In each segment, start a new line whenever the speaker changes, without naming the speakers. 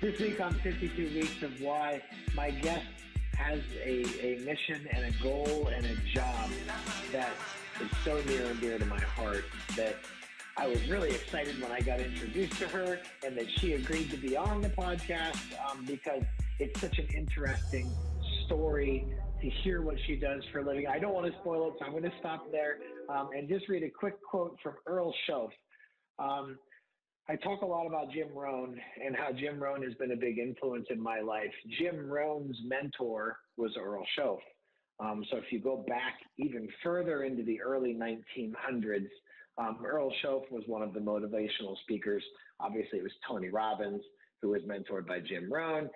This week on 52 Weeks of Why, my guest has a mission and a goal and a job that is so near and dear to my heart that I was really excited when I got introduced to her and that she agreed to be on the podcast because it's such an interesting story to hear what she does for a living. I don't want to spoil it, so I'm going to stop there and just read a quick quote from Earl Schoaf. I talk a lot about Jim Rohn and how Jim Rohn has been a big influence in my life. Jim Rohn's mentor was Earl Schoaf. So if you go back even further into the early 1900s, Earl Schoaf was one of the motivational speakers. Obviously, it was Tony Robbins, who was mentored by Jim Rohn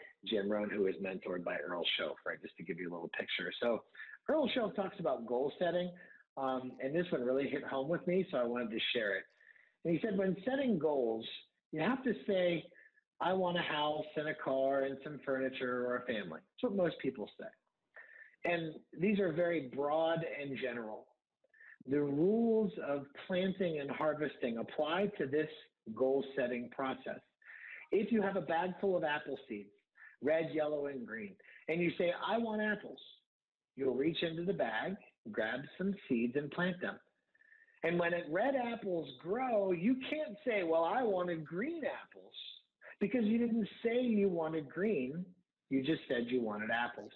who was mentored by Earl Schoaf, right, just to give you a little picture. So Earl Schoaf talks about goal setting, and this one really hit home with me, so I wanted to share it. And he said, when setting goals, you have to say, I want a house and a car and some furniture or a family. That's what most people say. And these are very broad and general. The rules of planting and harvesting apply to this goal-setting process. If you have a bag full of apple seeds, red, yellow, and green, and you say, I want apples, you'll reach into the bag, grab some seeds, and plant them. And when red apples grow, you can't say, well, I wanted green apples, because you didn't say you wanted green. You just said you wanted apples.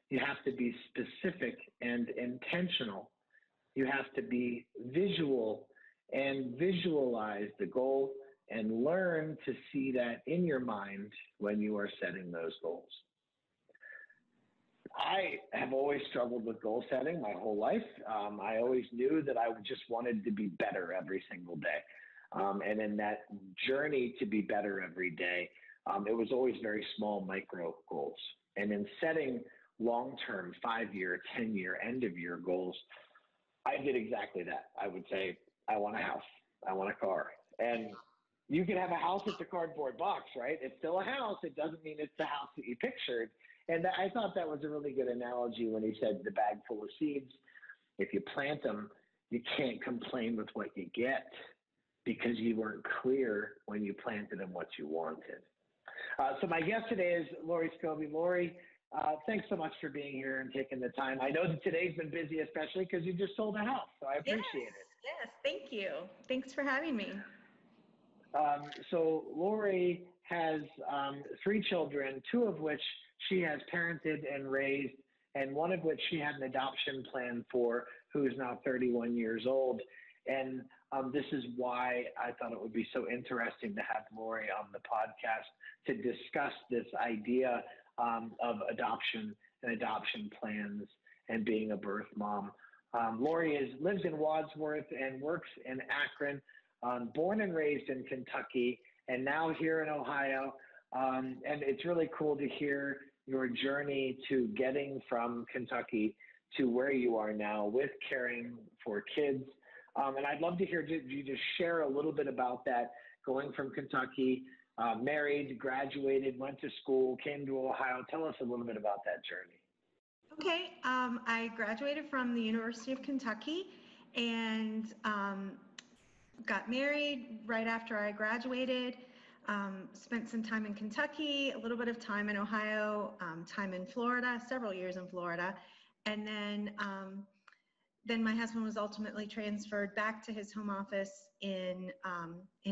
You have to be specific and intentional. You have to be visual and visualize the goal and learn to see that in your mind when you are setting those goals. I have always struggled with goal setting my whole life. I always knew that I just wanted to be better every single day. And in that journey to be better every day, it was always very small micro goals. And in setting long-term, 5-year, 10-year, end-of-year goals, I did exactly that. I would say, I want a house. I want a car. And you can have a house that's a cardboard box, right? It's still a house. It doesn't mean it's the house that you pictured. And I thought that was a really good analogy when he said the bag full of seeds. If you plant them, you can't complain with what you get because you weren't clear when you planted them what you wanted. So my guest today is Lori Scobee. Lori, thanks so much for being here and taking the time. I know that today's been busy, especially because you just sold a house, so I appreciate it.
Yes, thank you. Thanks for having me.
So Lori has 3 children, 2 of which she has parented and raised, and one of which she had an adoption plan for, who is now 31 years old. And this is why I thought it would be so interesting to have Lori on the podcast to discuss this idea of adoption and adoption plans and being a birth mom. Lori lives in Wadsworth and works in Akron, born and raised in Kentucky, and now here in Ohio. And it's really cool to hear your journey to getting from Kentucky to where you are now with caring for kids. And I'd love to hear you just share a little bit about that, going from Kentucky, married, graduated, went to school, came to Ohio. Tell us a little bit about that journey.
Okay, I graduated from the University of Kentucky and got married right after I graduated. Spent some time in Kentucky, a little bit of time in Ohio, time in Florida, several years in Florida. And then my husband was ultimately transferred back to his home office in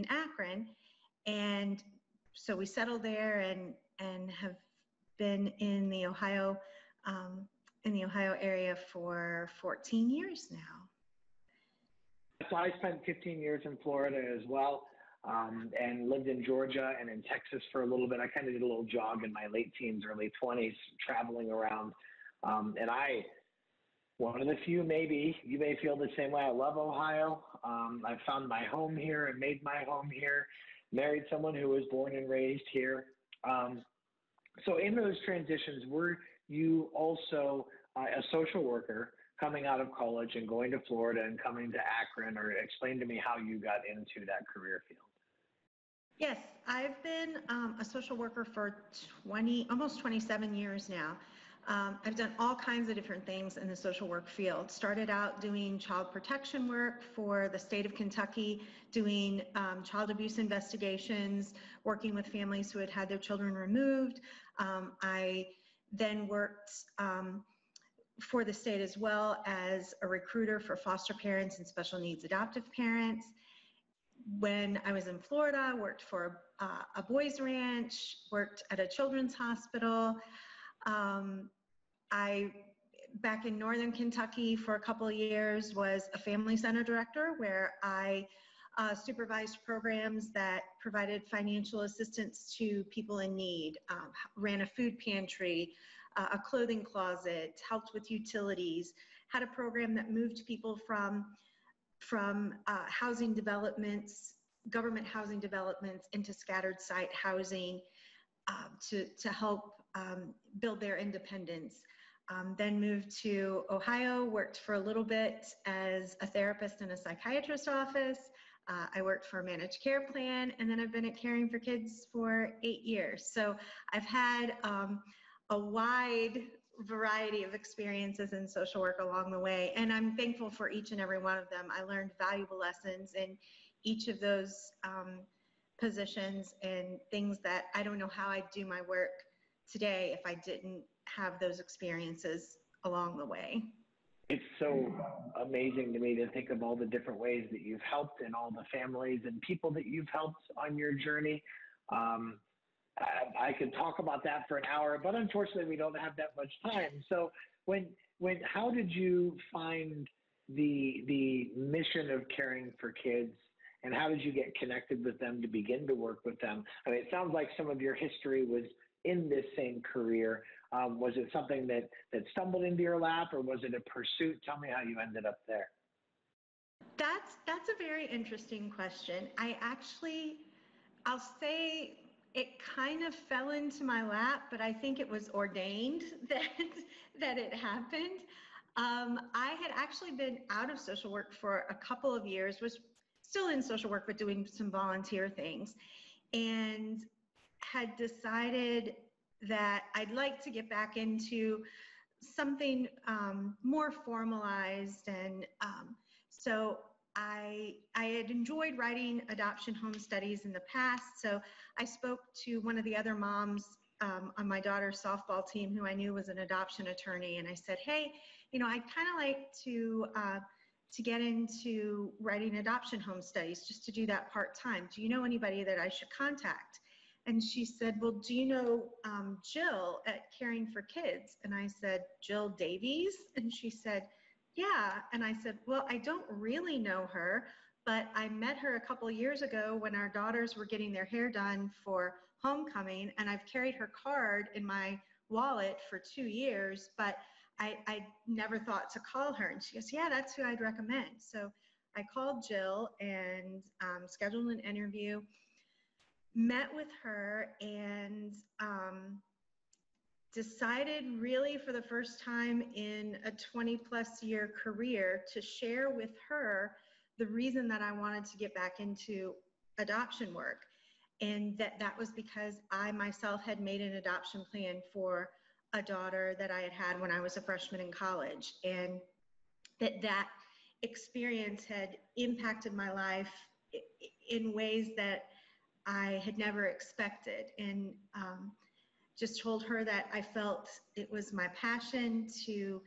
Akron. And so we settled there and have been in the Ohio area for 14 years now.
So I spent 15 years in Florida as well. And lived in Georgia and in Texas for a little bit. I kind of did a little jog in my late teens, early 20s, traveling around. And one of the few, maybe, you may feel the same way. I love Ohio. I found my home here and made my home here, married someone who was born and raised here. So in those transitions, were you also a social worker coming out of college and going to Florida and coming to Akron, or explain to me how you got into that career field?
Yes, I've been a social worker for almost 27 years now. I've done all kinds of different things in the social work field. Started out doing child protection work for the state of Kentucky, doing child abuse investigations, working with families who had had their children removed. I then worked for the state as well as a recruiter for foster parents and special needs adoptive parents. When I was in Florida, I worked for a boys ranch, worked at a children's hospital. I, back in Northern Kentucky for a couple of years, was a family center director where I supervised programs that provided financial assistance to people in need, ran a food pantry, a clothing closet, helped with utilities, had a program that moved people from housing developments, government housing developments, into scattered site housing to help build their independence. Then moved to Ohio, worked for a little bit as a therapist in a psychiatrist's office. I worked for a managed care plan, and then I've been at Caring for Kids for 8 years. So I've had a wide variety of experiences in social work along the way, and I'm thankful for each and every one of them. I learned valuable lessons in each of those positions and things that I don't know how I'd do my work today if I didn't have those experiences along the way.
It's so amazing to me to think of all the different ways that you've helped and all the families and people that you've helped on your journey. I could talk about that for an hour, but unfortunately we don't have that much time. So how did you find the mission of Caring for Kids, and how did you get connected with them to begin to work with them? I mean, it sounds like some of your history was in this same career. Was it something that stumbled into your lap, or was it a pursuit? Tell me how you ended up there.
That's a very interesting question. I'll say it kind of fell into my lap, but I think it was ordained that it happened. I had actually been out of social work for a couple of years, was still in social work, but doing some volunteer things, and had decided that I'd like to get back into something more formalized. And so I had enjoyed writing adoption home studies in the past. So I spoke to one of the other moms on my daughter's softball team who I knew was an adoption attorney. And I said, hey, I'd kind of like to get into writing adoption home studies, just to do that part-time. Do you know anybody that I should contact? And she said, well, do you know Jill at Caring for Kids? And I said, Jill Davies? And she said, yeah. And I said, well, I don't really know her, but I met her a couple of years ago when our daughters were getting their hair done for homecoming, and I've carried her card in my wallet for 2 years, but I never thought to call her. And she goes, yeah, that's who I'd recommend. So I called Jill and scheduled an interview, met with her, and decided really for the first time in a 20-plus year career to share with her the reason that I wanted to get back into adoption work. And that was because I myself had made an adoption plan for a daughter that I had had when I was a freshman in college, and that experience had impacted my life in ways that I had never expected. And just told her that I felt it was my passion to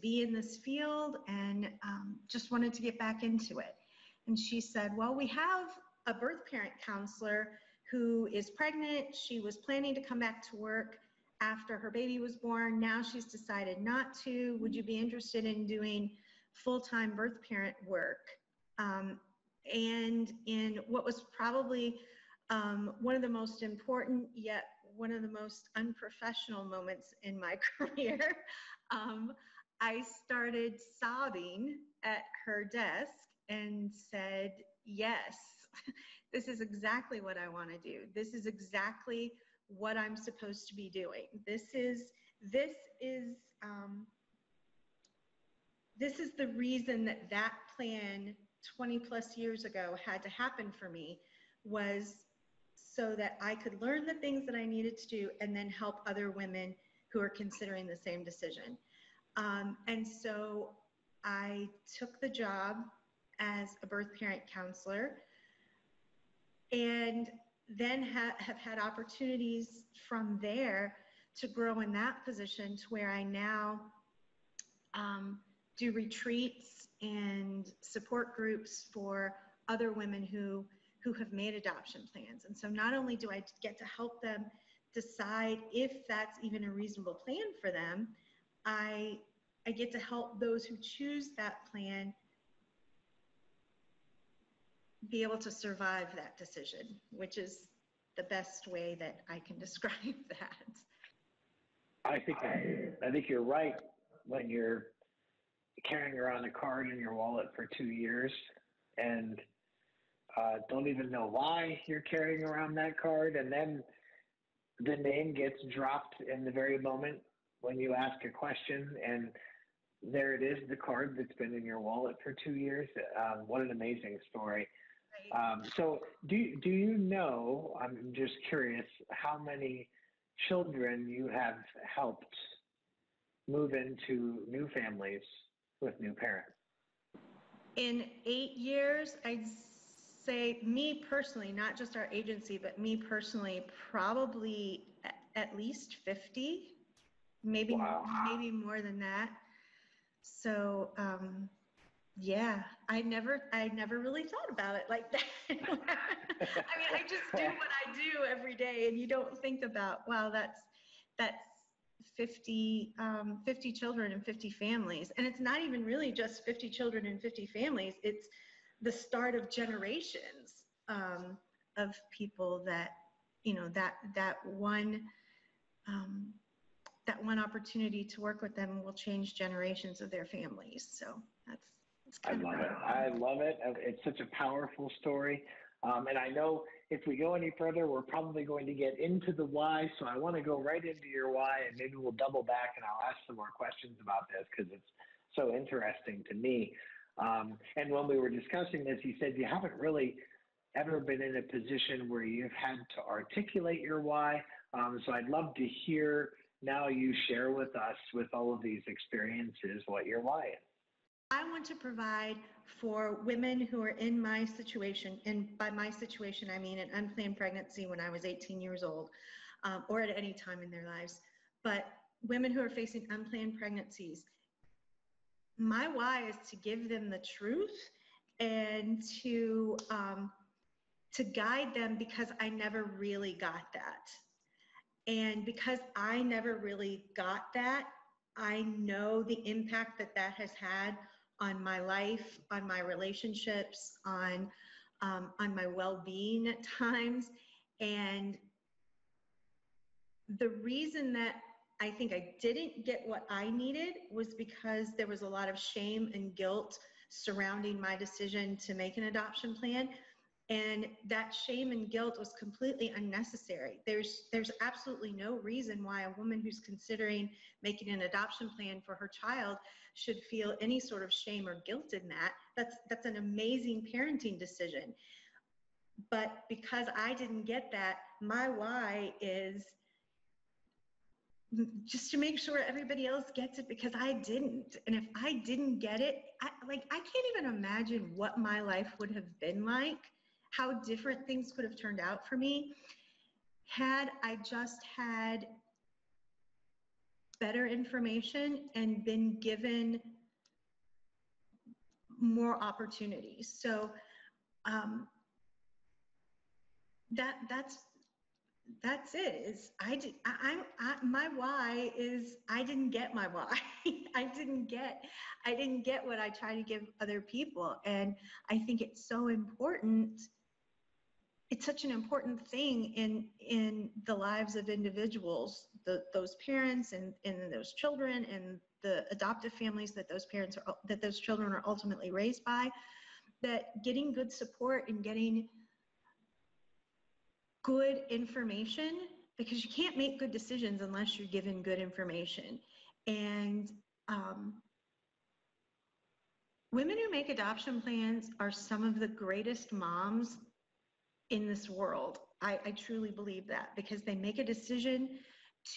be in this field, and just wanted to get back into it. And she said, well, we have a birth parent counselor who is pregnant. She was planning to come back to work after her baby was born. Now she's decided not to. Would you be interested in doing full-time birth parent work? And in what was probably one of the most important, yet one of the most unprofessional moments in my career, I started sobbing at her desk and said, yes, this is exactly what I want to do. This is exactly what I'm supposed to be doing. This is the reason that plan 20 plus years ago had to happen for me, was so that I could learn the things that I needed to do and then help other women who are considering the same decision. And so I took the job as a birth parent counselor, and then have had opportunities from there to grow in that position to where I now do retreats and support groups for other women who have made adoption plans. And so not only do I get to help them decide if that's even a reasonable plan for them, I get to help those who choose that plan be able to survive that decision, which is the best way that I can describe that.
I think you're right. When you're carrying around a card in your wallet for 2 years and don't even know why you're carrying around that card, and then the name gets dropped in the very moment when you ask a question, and there it is, the card that's been in your wallet for 2 years. What an amazing story.
Right.
So do you know, I'm just curious, how many children you have helped move into new families with new parents?
In 8 years, I'd say, me personally, not just our agency, but me personally, probably at least 50, maybe,
Wow.
maybe more than that. So, yeah, I never really thought about it like that. I mean, I just do what I do every day, and you don't think about, wow, that's 50 children and 50 families. And it's not even really just 50 children and 50 families. It's the start of generations of people that, you know, that one opportunity to work with them will change generations of their families. So that's kind of right.
I love it. It's such a powerful story. And I know if we go any further, we're probably going to get into the why. So I want to go right into your why, and maybe we'll double back and I'll ask some more questions about this because it's so interesting to me. And when we were discussing this, you said you haven't really ever been in a position where you've had to articulate your why. So I'd love to hear now you share with us, with all of these experiences, what your why is.
I want to provide for women who are in my situation, and by my situation, I mean an unplanned pregnancy when I was 18 years old, or at any time in their lives, but women who are facing unplanned pregnancies. My why is to give them the truth and to guide them, because I never really got that. And because I never really got that, I know the impact that has had on my life, on my relationships, on my well-being at times. And the reason that I think I didn't get what I needed was because there was a lot of shame and guilt surrounding my decision to make an adoption plan. And that shame and guilt was completely unnecessary. There's absolutely no reason why a woman who's considering making an adoption plan for her child should feel any sort of shame or guilt in that. That's an amazing parenting decision. But because I didn't get that, my why is just to make sure everybody else gets it, because I didn't. And if I didn't get it, I can't even imagine what my life would have been like, how different things could have turned out for me had I just had better information and been given more opportunities. So that's it. My why is I didn't get my why. I didn't get what I try to give other people. And I think it's so important. It's such an important thing in the lives of individuals, those parents and those children and the adoptive families that those children are ultimately raised by, that getting good support and getting good information, because you can't make good decisions unless you're given good information. And women who make adoption plans are some of the greatest moms in this world. I truly believe that, because they make a decision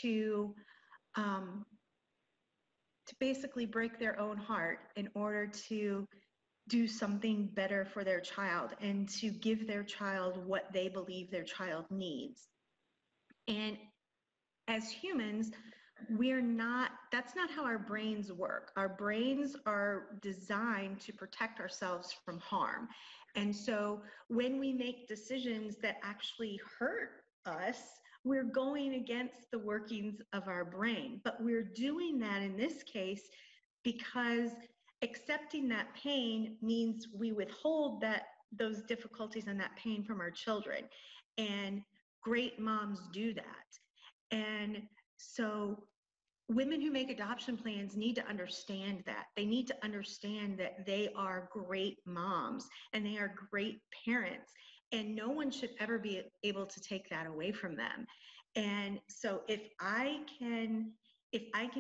to to basically break their own heart in order to do something better for their child and to give their child what they believe their child needs. And as humans, that's not how our brains work. Our brains are designed to protect ourselves from harm. And so when we make decisions that actually hurt us, we're going against the workings of our brain. But we're doing that in this case because accepting that pain means we withhold those difficulties and that pain from our children. And great moms do that. And so women who make adoption plans need to understand that. They need to understand that they are great moms and they are great parents, and no one should ever be able to take that away from them. And so if I can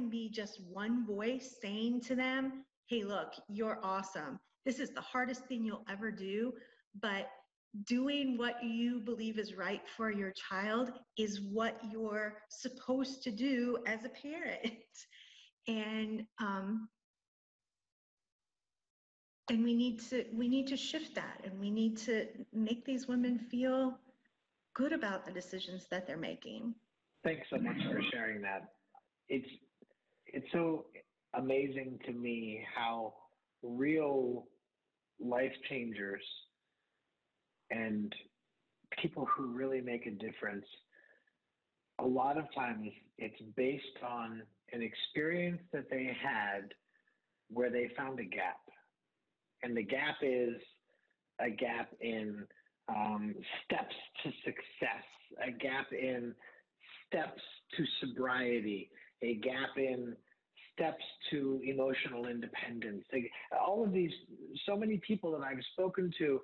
be just one voice saying to them, hey, look, you're awesome. This is the hardest thing you'll ever do, but doing what you believe is right for your child is what you're supposed to do as a parent. And we need to shift that, and we need to make these women feel good about the decisions that they're making.
Thanks so much for sharing that. It's so amazing to me how real life changers and people who really make a difference, a lot of times it's based on an experience that they had where they found a gap. And the gap is a gap in steps to success, a gap in steps to sobriety, a gap in steps to emotional independence. All of these, so many people that I've spoken to,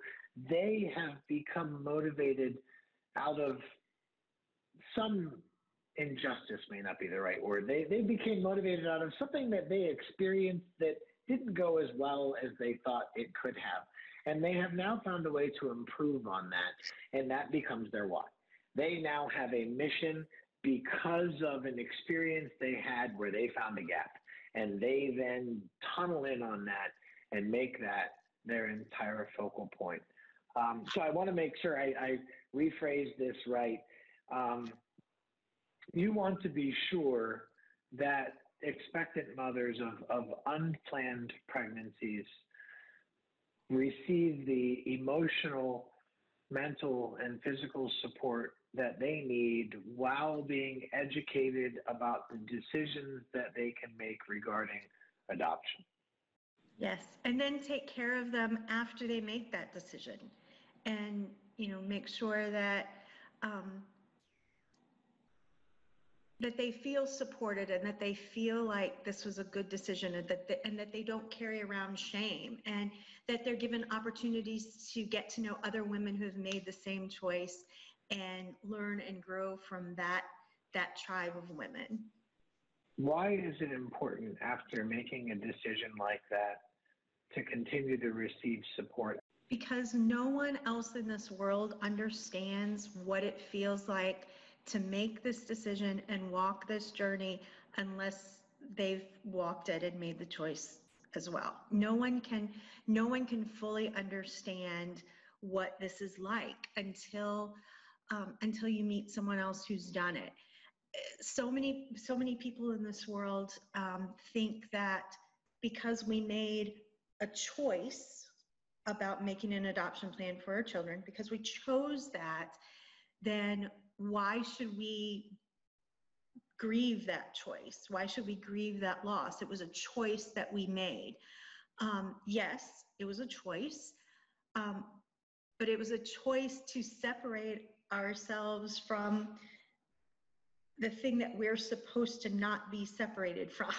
they have become motivated out of some injustice, may not be the right word. They became motivated out of something that they experienced that didn't go as well as they thought it could have. And they have now found a way to improve on that, and that becomes their why. They now have a mission because of an experience they had where they found a gap, and they then tunnel in on that and make that their entire focal point. So I want to make sure I rephrase this right. You want to be sure that expectant mothers of unplanned pregnancies receive the emotional, mental, and physical support that they need while being educated about the decisions that they can make regarding adoption.
Yes, and then take care of them after they make that decision, and make sure that that they feel supported and that they feel like this was a good decision, and that they don't carry around shame, and that they're given opportunities to get to know other women who have made the same choice and learn and grow from that tribe of women.
Why is it important after making a decision like that to continue to receive support?
Because no one else in this world understands what it feels like to make this decision and walk this journey unless they've walked it and made the choice as well. No one can fully understand what this is like until you meet someone else who's done it. So many people in this world think that because we made a choice about making an adoption plan for our children, because we chose that, then why should we grieve that choice? Why should we grieve that loss? It was a choice that we made. Yes, it was a choice, but it was a choice to separate ourselves from the thing that we're supposed to not be separated from,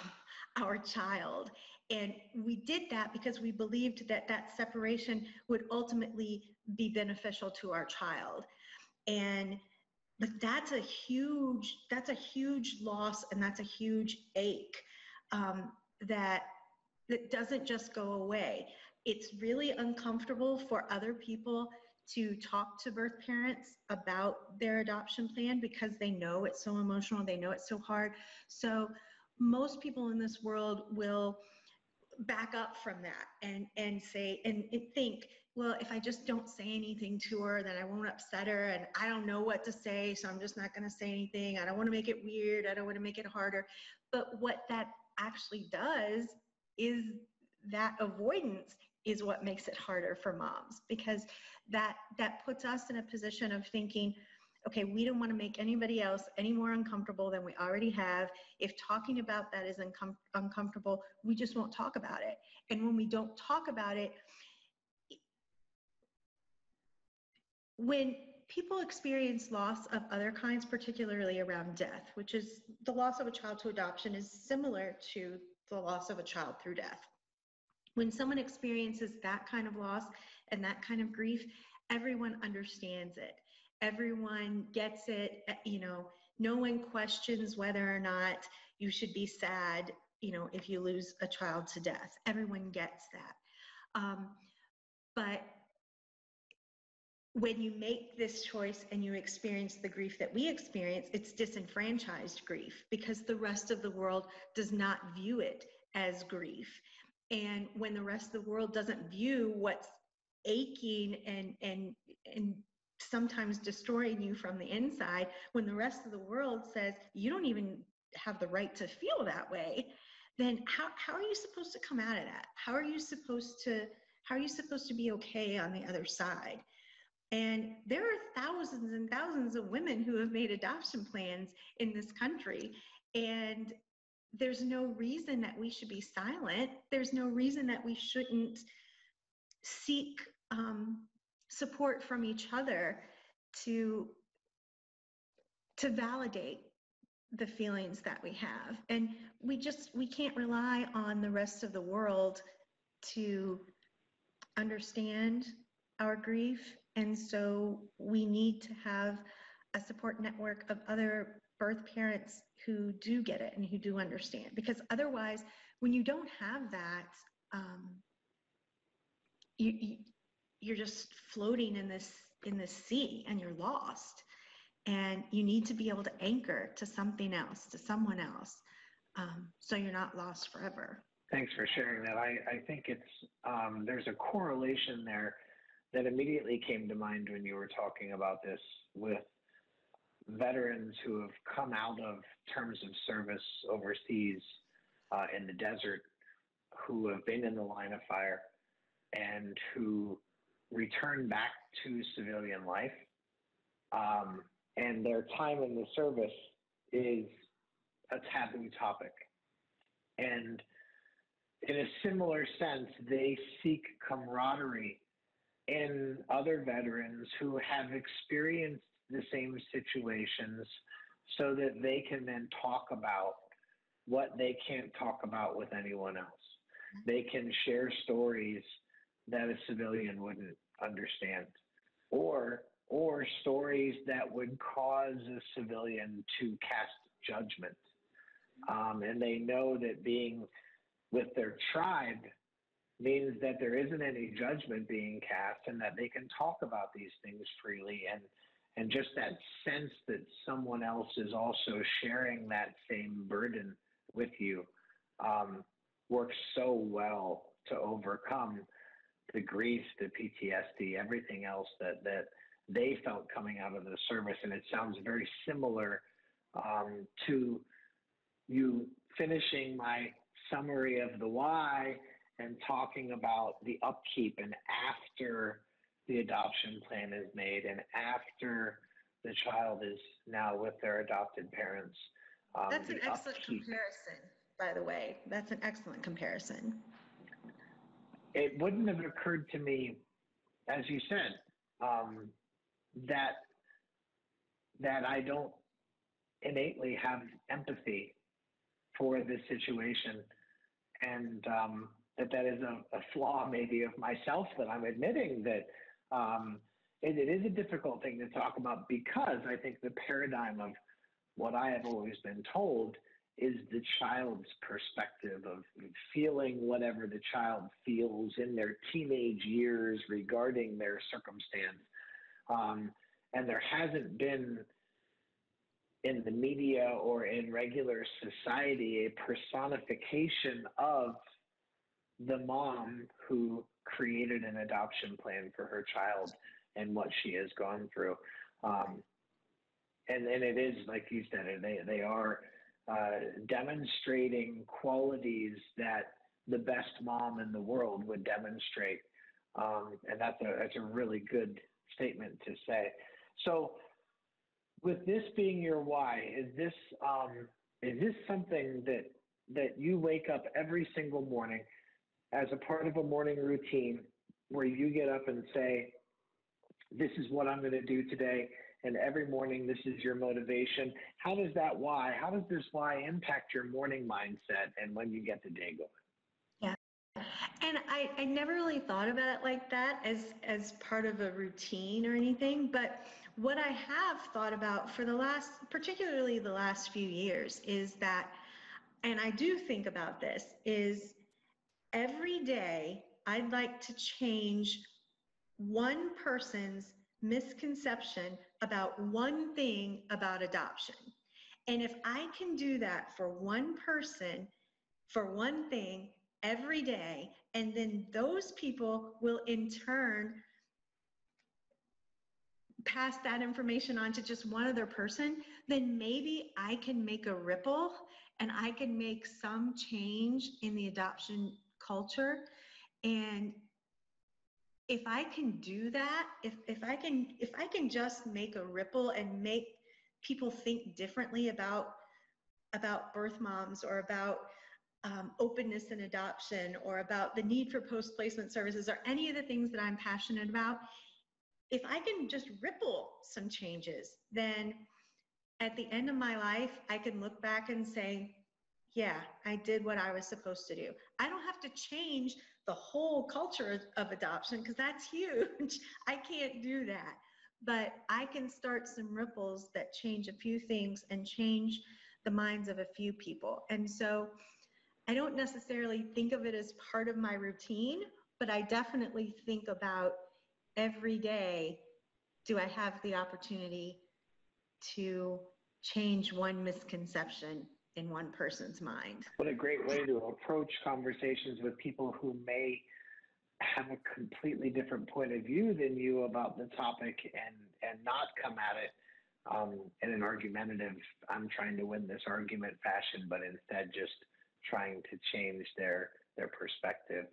our child. And we did that because we believed that that separation would ultimately be beneficial to our child. But that's a huge loss, and that's a huge ache that doesn't just go away. It's really uncomfortable for other people to talk to birth parents about their adoption plan because they know it's so emotional, they know it's so hard. So most people in this world will back up from that and say and think, well, if I just don't say anything to her, then I won't upset her, and I don't know what to say, so I'm just not going to say anything. I don't want to make it weird. I don't want to make it harder. But what that actually does is that avoidance is what makes it harder for moms, because that puts us in a position of thinking, okay, we don't want to make anybody else any more uncomfortable than we already have. If talking about that is uncomfortable, we just won't talk about it. And when we don't talk about it, when people experience loss of other kinds, particularly around death, which is the loss of a child to adoption is similar to the loss of a child through death. When someone experiences that kind of loss and that kind of grief, everyone understands it. Everyone gets it. No one questions whether or not you should be sad, if you lose a child to death. Everyone gets that. But when you make this choice and you experience the grief that we experience, it's disenfranchised grief because the rest of the world does not view it as grief. And when the rest of the world doesn't view what's aching and sometimes destroying you from the inside, when the rest of the world says you don't even have the right to feel that way, then how are you supposed to come out of that? How are you supposed to be okay on the other side? And there are thousands and thousands of women who have made adoption plans in this country. And there's no reason that we should be silent. There's no reason that we shouldn't seek support from each other to validate the feelings that we have. And we can't rely on the rest of the world to understand our grief. And so we need to have a support network of other birth parents who do get it and who do understand. Because otherwise, when you don't have that, you're just floating in this sea and you're lost. And you need to be able to anchor to something else, to someone else, so you're not lost forever.
Thanks for sharing that. I think it's there's a correlation there that immediately came to mind when you were talking about this with veterans who have come out of terms of service overseas in the desert, who have been in the line of fire and who return back to civilian life. And their time in the service is a taboo topic. And in a similar sense, they seek camaraderie in other veterans who have experienced the same situations so that they can then talk about what they can't talk about with anyone else. They can share stories that a civilian wouldn't understand, or stories that would cause a civilian to cast judgment. And they know that being with their tribe means that there isn't any judgment being cast and that they can talk about these things freely. And just that sense that someone else is also sharing that same burden with you works so well to overcome the grief, the PTSD, everything else that they felt coming out of the service. And it sounds very similar to you finishing my summary of the why and talking about the upkeep and after the adoption plan is made and after the child is now with their adopted parents.
That's an excellent comparison, by the way. That's an excellent comparison.
It wouldn't have occurred to me, as you said, that I don't innately have empathy for this situation, and that is a flaw maybe of myself that I'm admitting that it is a difficult thing to talk about, because I think the paradigm of what I have always been told is the child's perspective of feeling whatever the child feels in their teenage years regarding their circumstance. And there hasn't been in the media or in regular society a personification of the mom who created an adoption plan for her child and what she has gone through. And it is, like you said, they are demonstrating qualities that the best mom in the world would demonstrate. And that's a really good statement to say. So with this being your why, is this something that you wake up every single morning as a part of a morning routine where you get up and say, this is what I'm going to do today, and every morning this is your motivation? How does this why impact your morning mindset and when you get the day going?
Yeah. And I never really thought about it like that as part of a routine or anything, but what I have thought about for particularly the last few years is that, and I do think about this, is every day I'd like to change one person's misconception about one thing about adoption. And if I can do that for one person, for one thing every day, and then those people will in turn pass that information on to just one other person, then maybe I can make a ripple and I can make some change in the adoption culture. And if I can do that, if I can just make a ripple and make people think differently about birth moms, or about openness in adoption, or about the need for post-placement services, or any of the things that I'm passionate about, if I can just ripple some changes, then at the end of my life, I can look back and say, yeah, I did what I was supposed to do. I don't have to change the whole culture of adoption, because that's huge. I can't do that. But I can start some ripples that change a few things and change the minds of a few people. And so I don't necessarily think of it as part of my routine, but I definitely think about every day, do I have the opportunity to change one misconception in one person's mind?
What a great way to approach conversations with people who may have a completely different point of view than you about the topic, and not come at it in an argumentative, I'm trying to win this argument fashion, but instead just trying to change their perspective.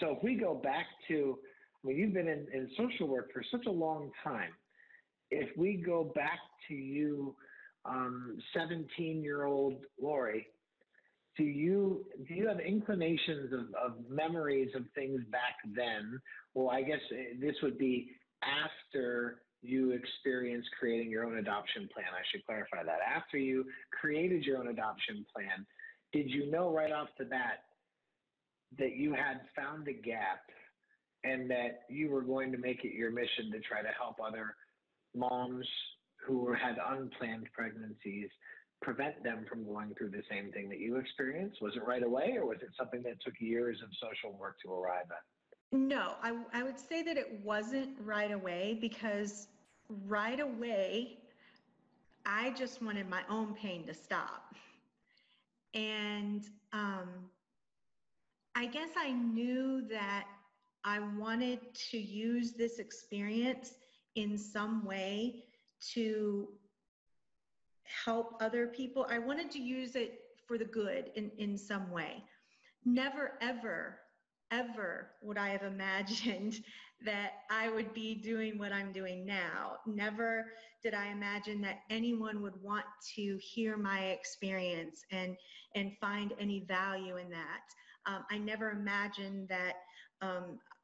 So if we go back to, I mean, you've been in social work for such a long time. If we go back to you, 17-year-old Lori, do you have inclinations of memories of things back then? Well, I guess this would be after you experienced creating your own adoption plan. I should clarify that. After you created your own adoption plan, did you know right off the bat that you had found a gap and that you were going to make it your mission to try to help other moms who had unplanned pregnancies, prevent them from going through the same thing that you experienced? Was it right away, or was it something that took years of social work to arrive at?
No, I would say that it wasn't right away, because right away, I just wanted my own pain to stop. And I guess I knew that I wanted to use this experience in some way to help other people. I wanted to use it for the good in some way. Never, ever, ever would I have imagined that I would be doing what I'm doing now. Never did I imagine that anyone would want to hear my experience and find any value in that. I never imagined that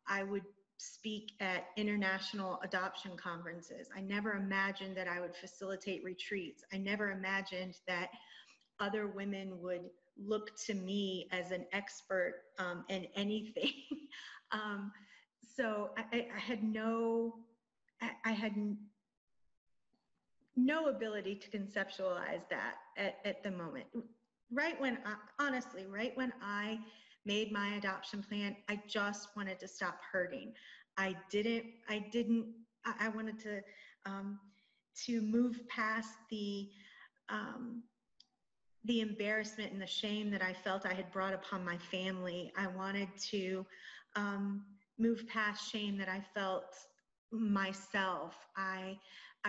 I would speak at international adoption conferences. I never imagined that I would facilitate retreats. I never imagined that other women would look to me as an expert in anything. So I had no ability to conceptualize that at the moment. honestly, right when I made my adoption plan, I just wanted to stop hurting. I wanted to move past um, the embarrassment and the shame that I felt I had brought upon my family. I wanted to move past shame that I felt myself. I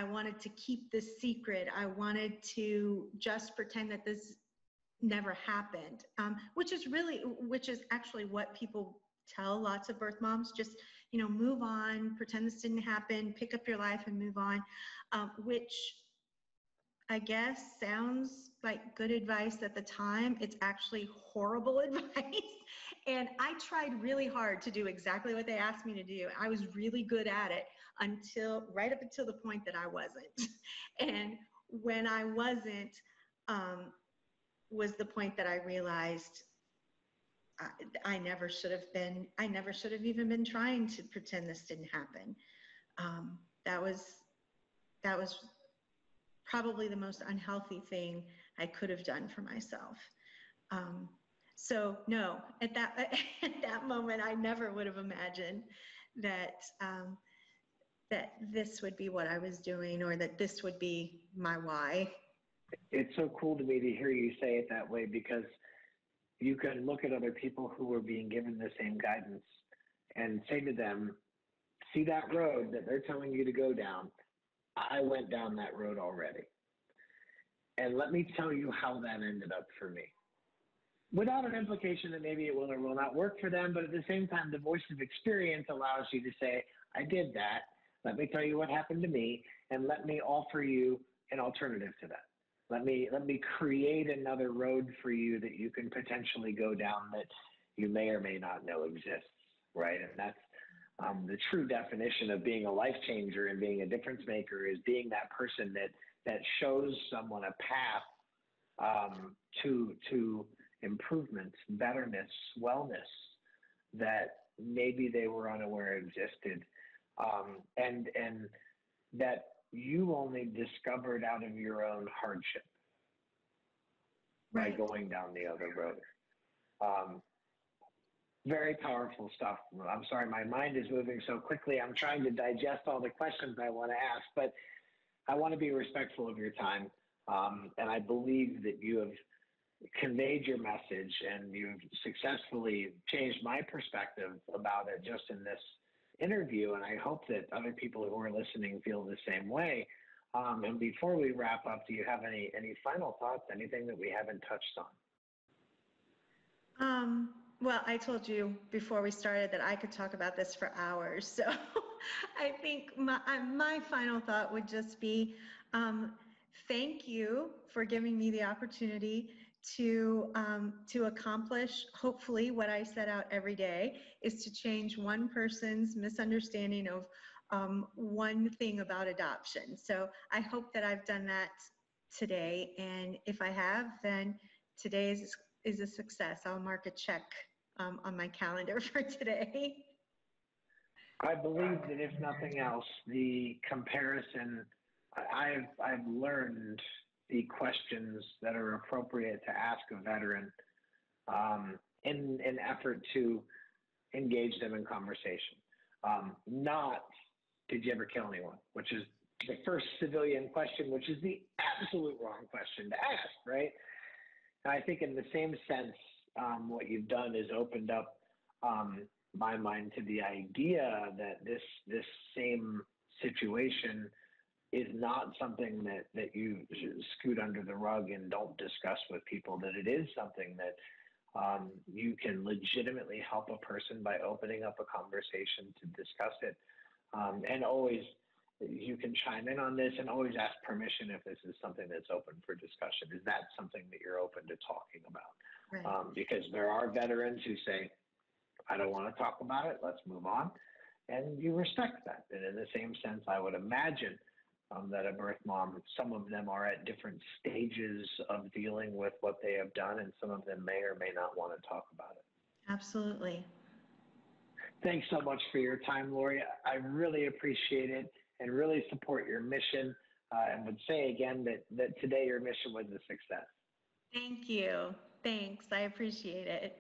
wanted to keep this secret. I wanted to just pretend that this never happened, which is actually what people tell lots of birth moms. Just, move on, pretend this didn't happen, pick up your life and move on, which I guess sounds like good advice at the time. It's actually horrible advice. And I tried really hard to do exactly what they asked me to do. I was really good at it right up until the point that I wasn't. And when I wasn't, was the point that I realized I never should have even been trying to pretend this didn't happen. That was probably the most unhealthy thing I could have done for myself. So no, at that moment, I never would have imagined that that this would be what I was doing, or that this would be my why.
It's so cool to me to hear you say it that way, because you can look at other people who are being given the same guidance and say to them, see that road that they're telling you to go down? I went down that road already. And let me tell you how that ended up for me. Without an implication that maybe it will or will not work for them, but at the same time, the voice of experience allows you to say, I did that. Let me tell you what happened to me, and let me offer you an alternative to that. Let me create another road for you that you can potentially go down that you may or may not know exists, right? And that's the true definition of being a life changer and being a difference maker, is being that person that shows someone a path to improvement, betterness, wellness that maybe they were unaware existed, and that you only discovered out of your own hardship by going down the other road. Very powerful stuff. I'm sorry, my mind is moving so quickly. I'm trying to digest all the questions I want to ask, but I want to be respectful of your time. And I believe that you have conveyed your message, and you've successfully changed my perspective about it just in this interview. And I hope that other people who are listening feel the same way. And before we wrap up, do you have any final thoughts, anything that we haven't touched
on? Well, I told you before we started that I could talk about this for hours. So I think my final thought would just be, thank you for giving me the opportunity to accomplish, hopefully, what I set out every day, is to change one person's misunderstanding of one thing about adoption. So I hope that I've done that today. And if I have, then today is a success. I'll mark a check on my calendar for today.
I believe that if nothing else, the comparison, I've learned the questions that are appropriate to ask a veteran in an effort to engage them in conversation. Not, did you ever kill anyone? Which is the first civilian question, which is the absolute wrong question to ask, right? And I think in the same sense, what you've done is opened up my mind to the idea that this same situation is not something that you scoot under the rug and don't discuss with people, that it is something that you can legitimately help a person by opening up a conversation to discuss it. And always, you can chime in on this and always ask permission if this is something that's open for discussion. Is that something that you're open to talking about? Right. Because there are veterans who say, I don't want to talk about it, let's move on. And you respect that. And in the same sense, I would imagine that a birth mom, some of them are at different stages of dealing with what they have done, and some of them may or may not want to talk about it.
Absolutely.
Thanks so much for your time, Lori. I really appreciate it and really support your mission, and would say again that today your mission was a success.
Thank you. Thanks. I appreciate it.